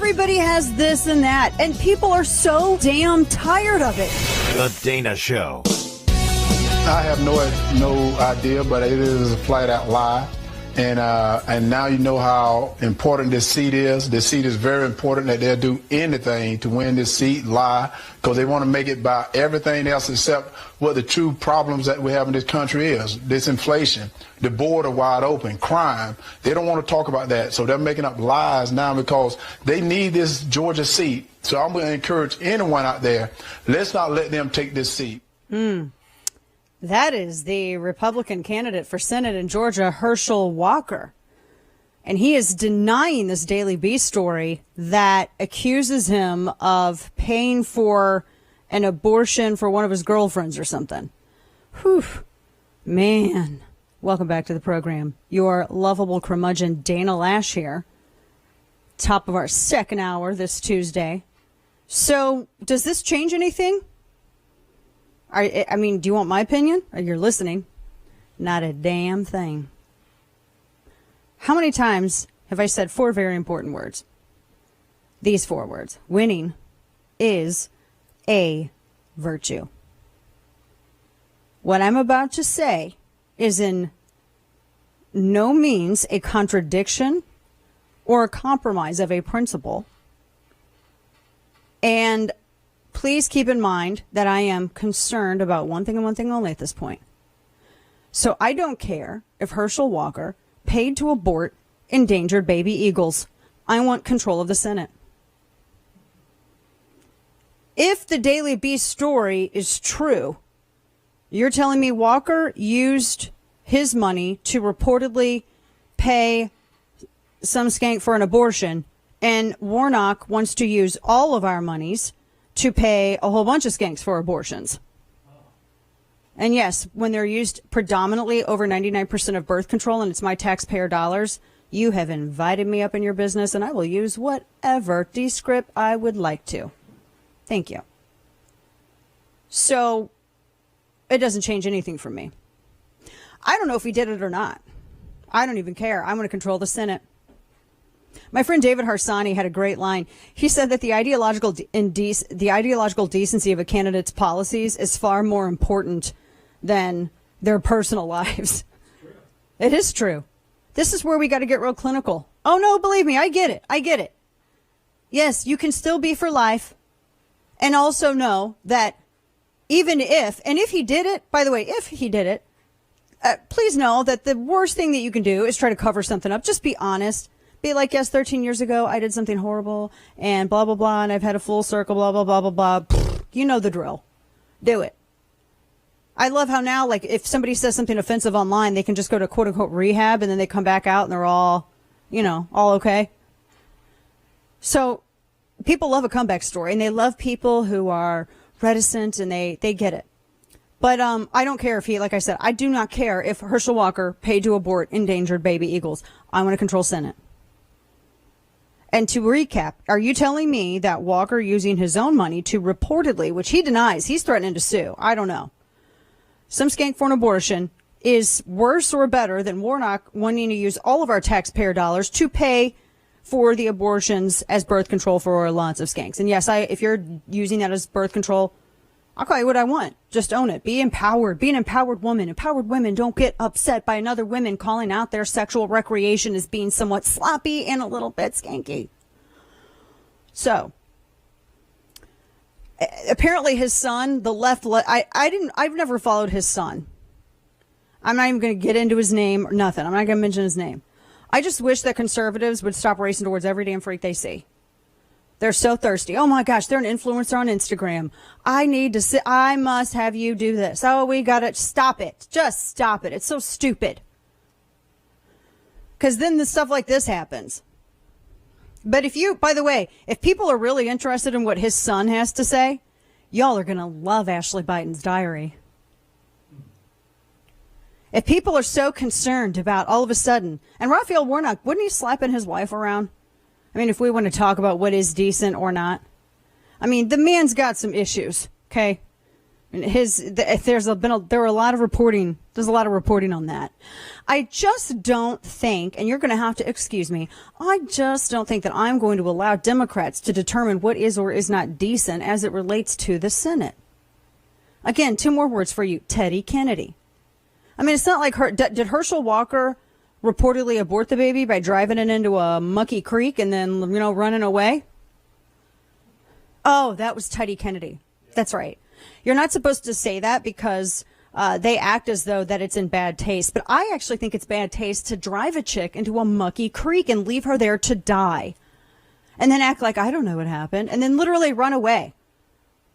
everybody has this and that, and people are so damn tired of it. The Dana Show. I have no idea, but it is a flat-out lie. And now you know how important this seat is. This seat is very important, that they'll do anything to win this seat, lie, because they want to make it by everything else except what the true problems that we have in this country is. This inflation, the border wide open, crime. They don't want to talk about that. So they're making up lies now because they need this Georgia seat. So I'm going to encourage anyone out there, let's not let them take this seat. That is the Republican candidate for Senate in Georgia, Herschel Walker. And he is denying this Daily Beast story that accuses him of paying for an abortion for one of his girlfriends or something. Whew. Man. Welcome back to the program. Your lovable curmudgeon, Dana Lash here. Top of our second hour this Tuesday. So, does this change anything? I mean, do you want my opinion? You're listening. Not a damn thing. How many times have I said 4 very important words? These 4 words. Winning is a virtue. What I'm about to say is in no means a contradiction or a compromise of a principle. And please keep in mind that I am concerned about one thing and one thing only at this point. So I don't care if Herschel Walker paid to abort endangered baby eagles. I want control of the Senate. If the Daily Beast story is true, you're telling me Walker used his money to reportedly pay some skank for an abortion, and Warnock wants to use all of our monies to pay a whole bunch of skanks for abortions. And yes, when they're used predominantly over 99% of birth control and it's my taxpayer dollars, you have invited me up in your business and I will use whatever descript I would like to. Thank you. So it doesn't change anything for me. I don't know if he did it or not. I don't even care. I'm going to control the Senate. My friend David Harsanyi had a great line. He said that the ideological decency of a candidate's policies is far more important than their personal lives. It is true. This is where we got to get real clinical. Oh, no, believe me, I get it. Yes, you can still be for life. And also know that even if he did it, by the way, if he did it, please know that the worst thing that you can do is try to cover something up. Just be honest. Be like, yes, 13 years ago, I did something horrible and blah, blah, blah, and I've had a full circle, blah, blah, blah, blah, blah. You know the drill. Do it. I love how now, like, if somebody says something offensive online, they can just go to quote-unquote rehab, and then they come back out and they're all, all okay. So people love a comeback story, and they love people who are reticent, and they get it. But I don't care if like I said, I do not care if Herschel Walker paid to abort endangered baby eagles. I want to control Senate. And to recap, are you telling me that Walker using his own money to reportedly, which he denies, he's threatening to sue, I don't know, some skank for an abortion is worse or better than Warnock wanting to use all of our taxpayer dollars to pay for the abortions as birth control for lots of skanks? And yes, if you're using that as birth control, I'll call you what I want. Just own it. Be empowered. Be an empowered woman. Empowered women don't get upset by another woman calling out their sexual recreation as being somewhat sloppy and a little bit skanky. So, apparently his son, the left, I've never followed his son. I'm not even going to get into his name or nothing. I'm not going to mention his name. I just wish that conservatives would stop racing towards every damn freak they see. They're so thirsty. Oh my gosh, they're an influencer on Instagram. I must have you do this. Oh, we got to stop it. Just stop it. It's so stupid. Because then the stuff like this happens. But by the way, if people are really interested in what his son has to say, y'all are going to love Ashley Biden's diary. If people are so concerned about all of a sudden, and Raphael Warnock, wouldn't he slapping his wife around? I mean, if we want to talk about what is decent or not. I mean, the man's got some issues, okay? And there were a lot of reporting. There's a lot of reporting on that. I just don't think, and you're going to have to excuse me, I just don't think that I'm going to allow Democrats to determine what is or is not decent as it relates to the Senate. Again, 2 more words for you. Teddy Kennedy. I mean, it's not like did Herschel Walker reportedly abort the baby by driving it into a mucky creek and then, running away? Oh, that was Teddy Kennedy. That's right. You're not supposed to say that because they act as though that it's in bad taste. But I actually think it's bad taste to drive a chick into a mucky creek and leave her there to die. And then act like I don't know what happened. And then literally run away.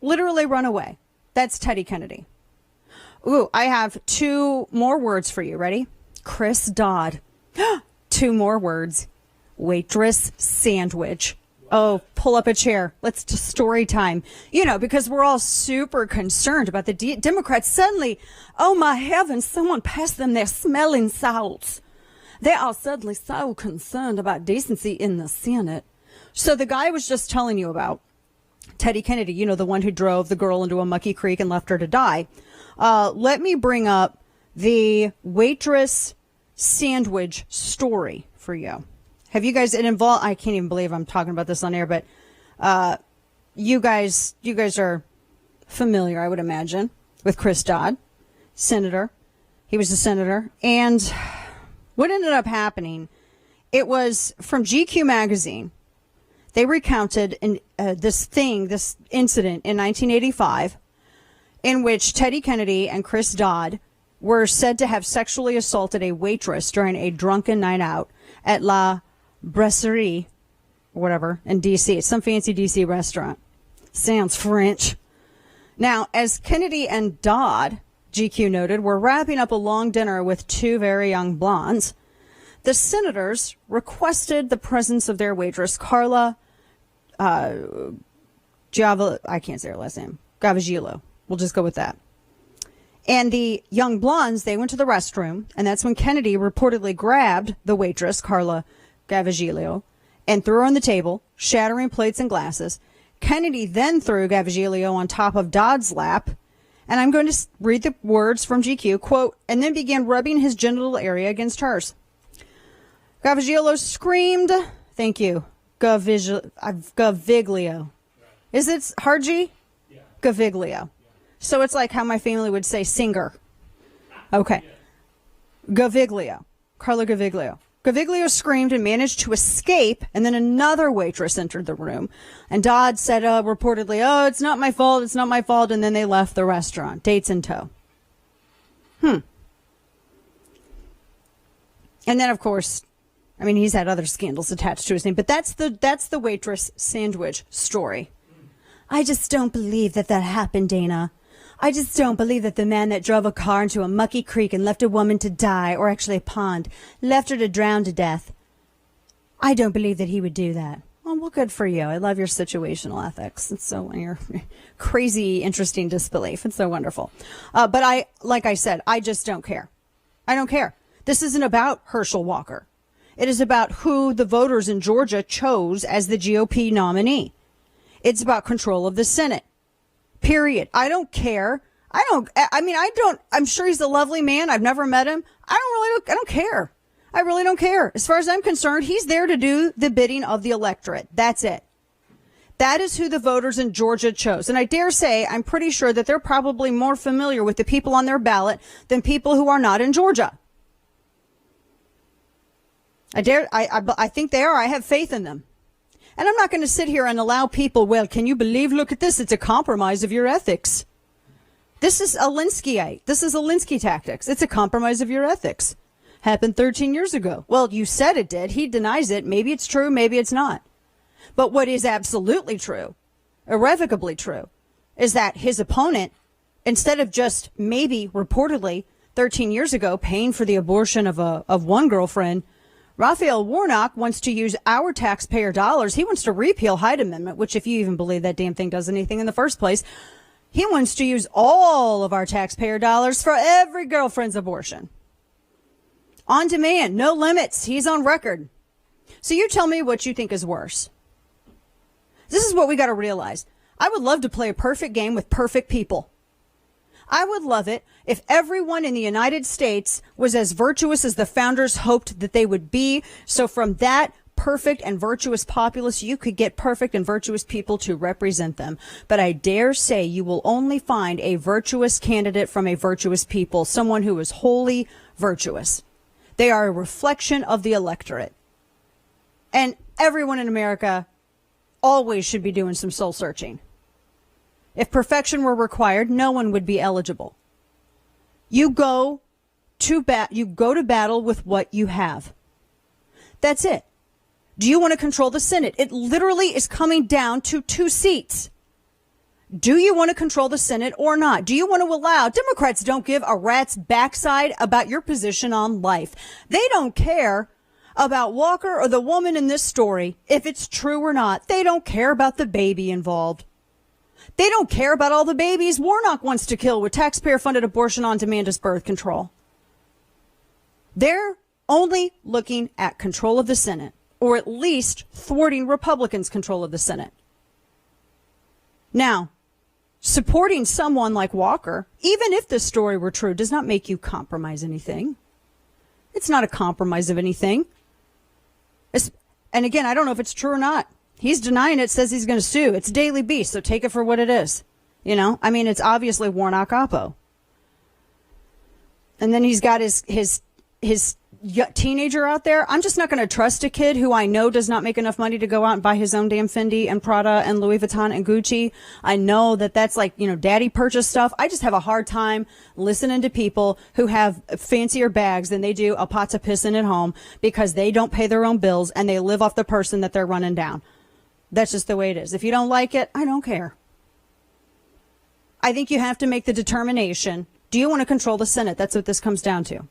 Literally run away. That's Teddy Kennedy. Ooh, I have 2 more words for you. Ready? Chris Dodd. 2 more words. Waitress sandwich. Oh, pull up a chair. Let's do story time. Because we're all super concerned about the Democrats. Suddenly, oh my heavens, someone passed them their smelling salts. They are suddenly so concerned about decency in the Senate. So the guy I was just telling you about, Teddy Kennedy, the one who drove the girl into a mucky creek and left her to die. Let me bring up the waitress sandwich story for you. Have you guys I can't even believe I'm talking about this on air, but you guys are familiar, I would imagine, with Chris Dodd, senator. He was a senator. And what ended up happening, it was from GQ magazine. They recounted this incident in 1985 in which Teddy Kennedy and Chris Dodd were said to have sexually assaulted a waitress during a drunken night out at La Brasserie, or whatever, in D.C. It's some fancy D.C. restaurant. Sounds French. Now, as Kennedy and Dodd, GQ noted, were wrapping up a long dinner with 2 very young blondes, the senators requested the presence of their waitress, Carla I can't say her last name, Gavaglio. We'll just go with that. And the young blondes, they went to the restroom, and that's when Kennedy reportedly grabbed the waitress, Carla Gavaglio, and threw her on the table, shattering plates and glasses. Kennedy then threw Gavaglio on top of Dodd's lap, and I'm going to read the words from GQ, quote, and then began rubbing his genital area against hers. Gavaglio screamed, thank you, Gaviglio. Is it hard G? Yeah. Gaviglio. So it's like how my family would say singer. Okay. Gaviglio. Carla Gaviglio. Gaviglio screamed and managed to escape, and then another waitress entered the room. And Dodd said reportedly, oh, it's not my fault, and then they left the restaurant, dates in tow. And then, of course, he's had other scandals attached to his name, but that's the waitress sandwich story. I just don't believe that happened, Dana. I just don't believe that the man that drove a car into a mucky creek and left a woman to die, or actually a pond, left her to drown to death. I don't believe that he would do that. Well, good for you. I love your situational ethics. It's so your crazy, interesting disbelief. It's so wonderful. But like I said, I just don't care. I don't care. This isn't about Herschel Walker. It is about who the voters in Georgia chose as the GOP nominee. It's about control of the Senate. Period. I don't care. I'm sure he's a lovely man. I've never met him. I don't care. I really don't care. As far as I'm concerned, he's there to do the bidding of the electorate. That's it. That is who the voters in Georgia chose. And I dare say, I'm pretty sure that they're probably more familiar with the people on their ballot than people who are not in Georgia. I think they are. I have faith in them. And I'm not going to sit here and allow people, well, can you believe, look at this, it's a compromise of your ethics. This is Alinskyite. This is Alinsky tactics. It's a compromise of your ethics. Happened 13 years ago. Well, you said it did. He denies it. Maybe it's true. Maybe it's not. But what is absolutely true, irrevocably true, is that his opponent, instead of just maybe reportedly 13 years ago paying for the abortion of one girlfriend, Raphael Warnock wants to use our taxpayer dollars. He wants to repeal Hyde Amendment, which, if you even believe that damn thing does anything in the first place, he wants to use all of our taxpayer dollars for every girlfriend's abortion. On demand, no limits. He's on record. So you tell me what you think is worse. This is what we got to realize. I would love to play a perfect game with perfect people. I would love it if everyone in the United States was as virtuous as the founders hoped that they would be. So from that perfect and virtuous populace, you could get perfect and virtuous people to represent them. But I dare say you will only find a virtuous candidate from a virtuous people, someone who is wholly virtuous. They are a reflection of the electorate. And everyone in America always should be doing some soul searching. If perfection were required, no one would be eligible. You go to battle with what you have. That's it. Do you want to control the Senate? It literally is coming down to 2 seats. Do you want to control the Senate or not? Do you want to allow? Democrats don't give a rat's backside about your position on life. They don't care about Walker or the woman in this story, if it's true or not. They don't care about the baby involved. They don't care about all the babies Warnock wants to kill with taxpayer-funded abortion on demand as birth control. They're only looking at control of the Senate, or at least thwarting Republicans' control of the Senate. Now, supporting someone like Walker, even if this story were true, does not make you compromise anything. It's not a compromise of anything. And again, I don't know if it's true or not. He's denying it, says he's going to sue. It's Daily Beast, so take it for what it is. You know, I mean, it's obviously Warnock Oppo. And then he's got his teenager out there. I'm just not going to trust a kid who I know does not make enough money to go out and buy his own damn Fendi and Prada and Louis Vuitton and Gucci. I know that that's like, you know, daddy purchase stuff. I just have a hard time listening to people who have fancier bags than they do a pots of pissing at home because they don't pay their own bills and they live off the person that they're running down. That's just the way it is. If you don't like it, I don't care. I think you have to make the determination. Do you want to control the Senate? That's what this comes down to.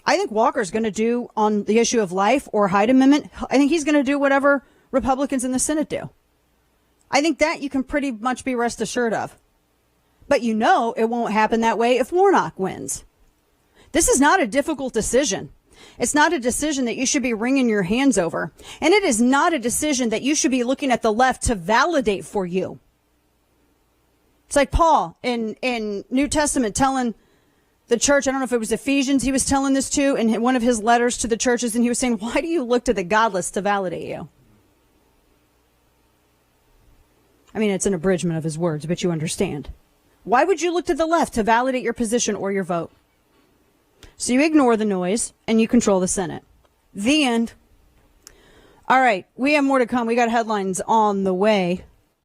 I think Walker's going to do on the issue of life or Hyde Amendment. I think he's going to do whatever Republicans in the Senate do. I think that you can pretty much be rest assured of. But you know it won't happen that way if Warnock wins. This is not a difficult decision. It's not a decision that you should be wringing your hands over. And it is not a decision that you should be looking at the left to validate for you. It's like Paul in New Testament telling the church, I don't know if it was Ephesians he was telling this to in one of his letters to the churches, and he was saying, why do you look to the godless to validate you? I mean, it's an abridgment of his words, but you understand. Why would you look to the left to validate your position or your vote? So you ignore the noise and you control the Senate. The end. All right, we have more to come. We got headlines on the way.